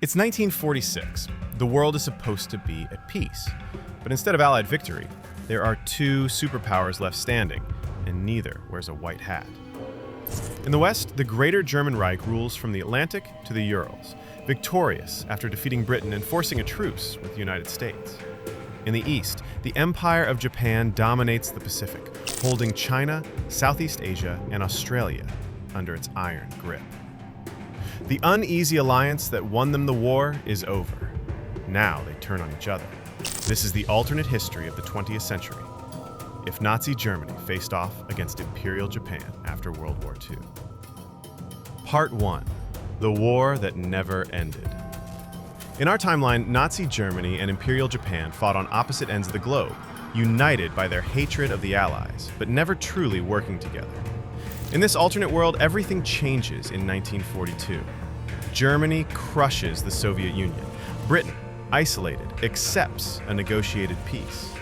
It's 1946. The world is supposed to be at peace. But instead of Allied victory, there are two superpowers left standing, and neither wears a white hat. In the West, the Greater German Reich rules from the Atlantic to the Urals, victorious after defeating Britain and forcing a truce with the United States. In the East, the Empire of Japan dominates the Pacific, holding China, Southeast Asia, and Australia under its iron grip. The uneasy alliance that won them the war is over. Now they turn on each other. This is the alternate history of the 20th century, if Nazi Germany faced off against Imperial Japan after World War II. Part 1. The War That Never Ended. In our timeline, Nazi Germany and Imperial Japan fought on opposite ends of the globe, united by their hatred of the Allies, but never truly working together. In this alternate world, everything changes in 1942. Germany crushes the Soviet Union. Britain, isolated, accepts a negotiated peace.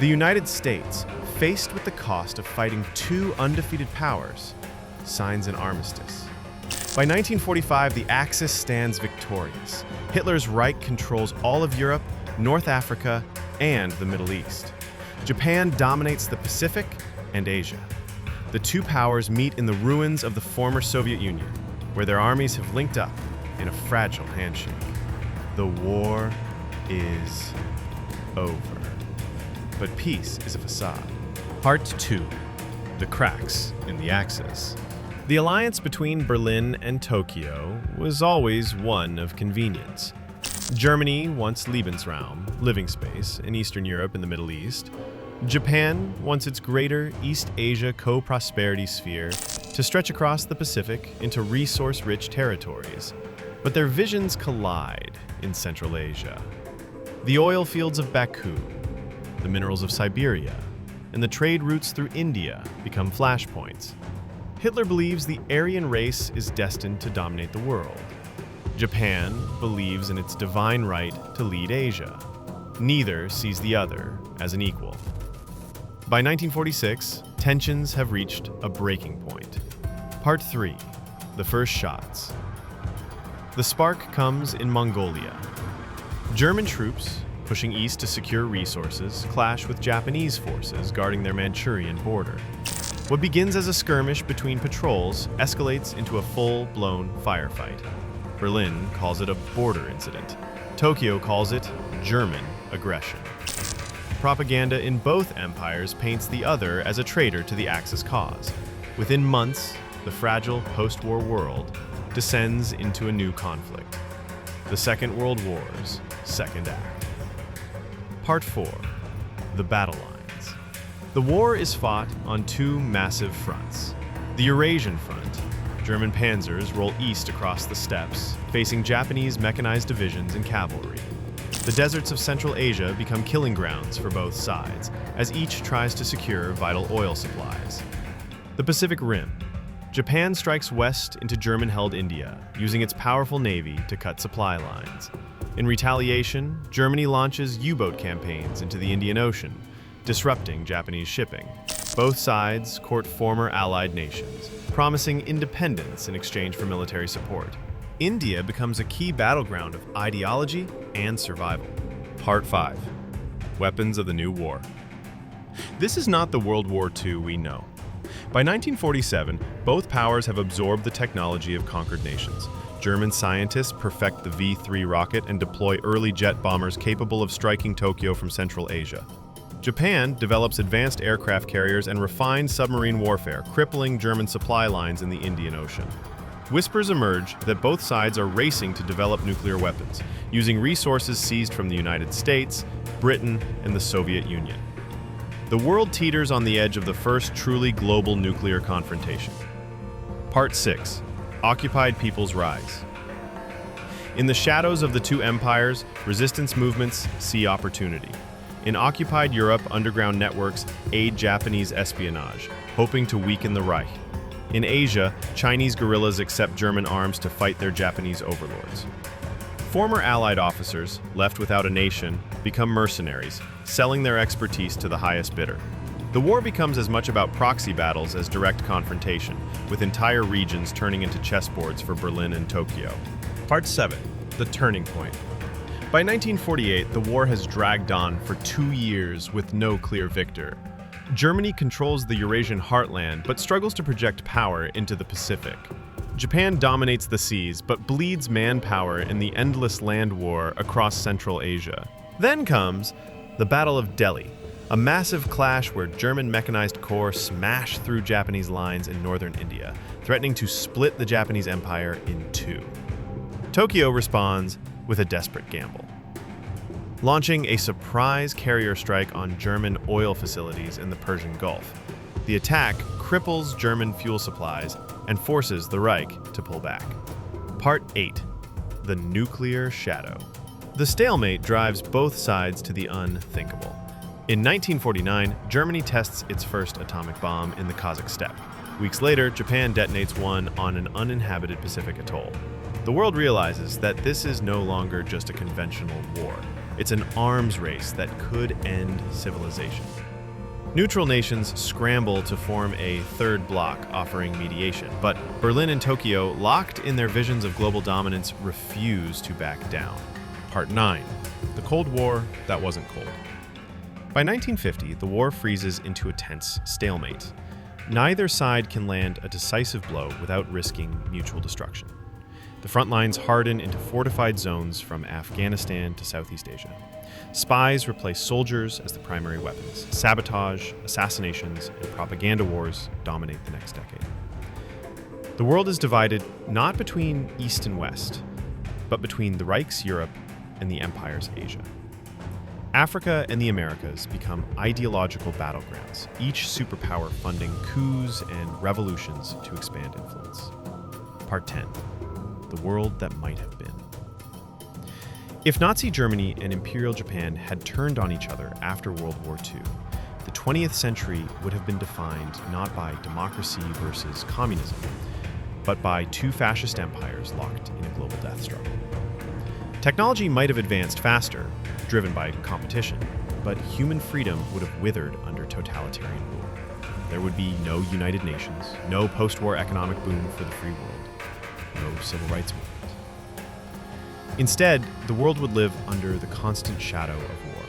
The United States, faced with the cost of fighting two undefeated powers, signs an armistice. By 1945, the Axis stands victorious. Hitler's Reich controls all of Europe, North Africa, and the Middle East. Japan dominates the Pacific and Asia. The two powers meet in the ruins of the former Soviet Union, where their armies have linked up in a fragile handshake. The war is over. But peace is a facade. Part 2. The cracks in the Axis. The alliance between Berlin and Tokyo was always one of convenience. Germany wants Lebensraum, living space, in Eastern Europe and the Middle East. Japan wants its greater East Asia co-prosperity sphere to stretch across the Pacific into resource-rich territories. But their visions collide in Central Asia. The oil fields of Baku, the minerals of Siberia, and the trade routes through India become flashpoints. Hitler believes the Aryan race is destined to dominate the world. Japan believes in its divine right to lead Asia. Neither sees the other as an equal. By 1946, tensions have reached a breaking point. Part 3. The first shots. The spark comes in Mongolia. German troops, pushing east to secure resources, clash with Japanese forces guarding their Manchurian border. What begins as a skirmish between patrols escalates into a full-blown firefight. Berlin calls it a border incident. Tokyo calls it German aggression. Propaganda in both empires paints the other as a traitor to the Axis cause. Within months, the fragile post-war world descends into a new conflict. The Second World War's second act. Part 4. The battle lines. The war is fought on two massive fronts. The Eurasian front. German panzers roll east across the steppes, facing Japanese mechanized divisions and cavalry. The deserts of Central Asia become killing grounds for both sides, as each tries to secure vital oil supplies. The Pacific Rim. Japan strikes west into German-held India, using its powerful navy to cut supply lines. In retaliation, Germany launches U-boat campaigns into the Indian Ocean, disrupting Japanese shipping. Both sides court former Allied nations, promising independence in exchange for military support. India becomes a key battleground of ideology and survival. Part 5. Weapons of the New War. This is not the World War II we know. By 1947, both powers have absorbed the technology of conquered nations. German scientists perfect the V-3 rocket and deploy early jet bombers capable of striking Tokyo from Central Asia. Japan develops advanced aircraft carriers and refined submarine warfare, crippling German supply lines in the Indian Ocean. Whispers emerge that both sides are racing to develop nuclear weapons, using resources seized from the United States, Britain, and the Soviet Union. The world teeters on the edge of the first truly global nuclear confrontation. Part 6. Occupied People's Rise. In the shadows of the two empires, resistance movements see opportunity. In occupied Europe, underground networks aid Japanese espionage, hoping to weaken the Reich. In Asia, Chinese guerrillas accept German arms to fight their Japanese overlords. Former Allied officers, left without a nation, become mercenaries, selling their expertise to the highest bidder. The war becomes as much about proxy battles as direct confrontation, with entire regions turning into chessboards for Berlin and Tokyo. Part 7. the turning point. By 1948, the war has dragged on for 2 years with no clear victor. Germany controls the Eurasian heartland, but struggles to project power into the Pacific. Japan dominates the seas, but bleeds manpower in the endless land war across Central Asia. Then comes the Battle of Delhi, a massive clash where German mechanized corps smash through Japanese lines in northern India, threatening to split the Japanese Empire in two. Tokyo responds with a desperate gamble, launching a surprise carrier strike on German oil facilities in the Persian Gulf. The attack cripples German fuel supplies and forces the Reich to pull back. Part 8. The Nuclear Shadow. The stalemate drives both sides to the unthinkable. In 1949, Germany tests its first atomic bomb in the Kazakh steppe. Weeks later, Japan detonates one on an uninhabited Pacific atoll. The world realizes that this is no longer just a conventional war. It's an arms race that could end civilization. Neutral nations scramble to form a third bloc offering mediation, but Berlin and Tokyo, locked in their visions of global dominance, refuse to back down. Part 9. The Cold War that wasn't cold. By 1950, the war freezes into a tense stalemate. Neither side can land a decisive blow without risking mutual destruction. The front lines harden into fortified zones from Afghanistan to Southeast Asia. Spies replace soldiers as the primary weapons. Sabotage, assassinations, and propaganda wars dominate the next decade. The world is divided not between East and West, but between the Reich's Europe and the Empire's Asia. Africa and the Americas become ideological battlegrounds, each superpower funding coups and revolutions to expand influence. Part 10. The world that might have been. If Nazi Germany and Imperial Japan had turned on each other after World War II, the 20th century would have been defined not by democracy versus communism, but by two fascist empires locked in a global death struggle. Technology might have advanced faster, driven by competition, but human freedom would have withered under totalitarian rule. There would be no United Nations, no post-war economic boom for the free world, no civil rights movement. Instead, the world would live under the constant shadow of war,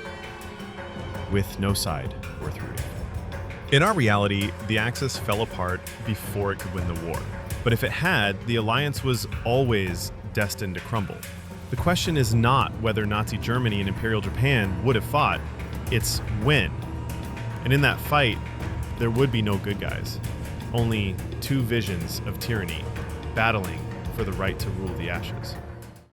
with no side worth rooting for. In our reality, the Axis fell apart before it could win the war. But if it had, the alliance was always destined to crumble. The question is not whether Nazi Germany and Imperial Japan would have fought, it's when. And in that fight, there would be no good guys, only two visions of tyranny battling for the right to rule the ashes.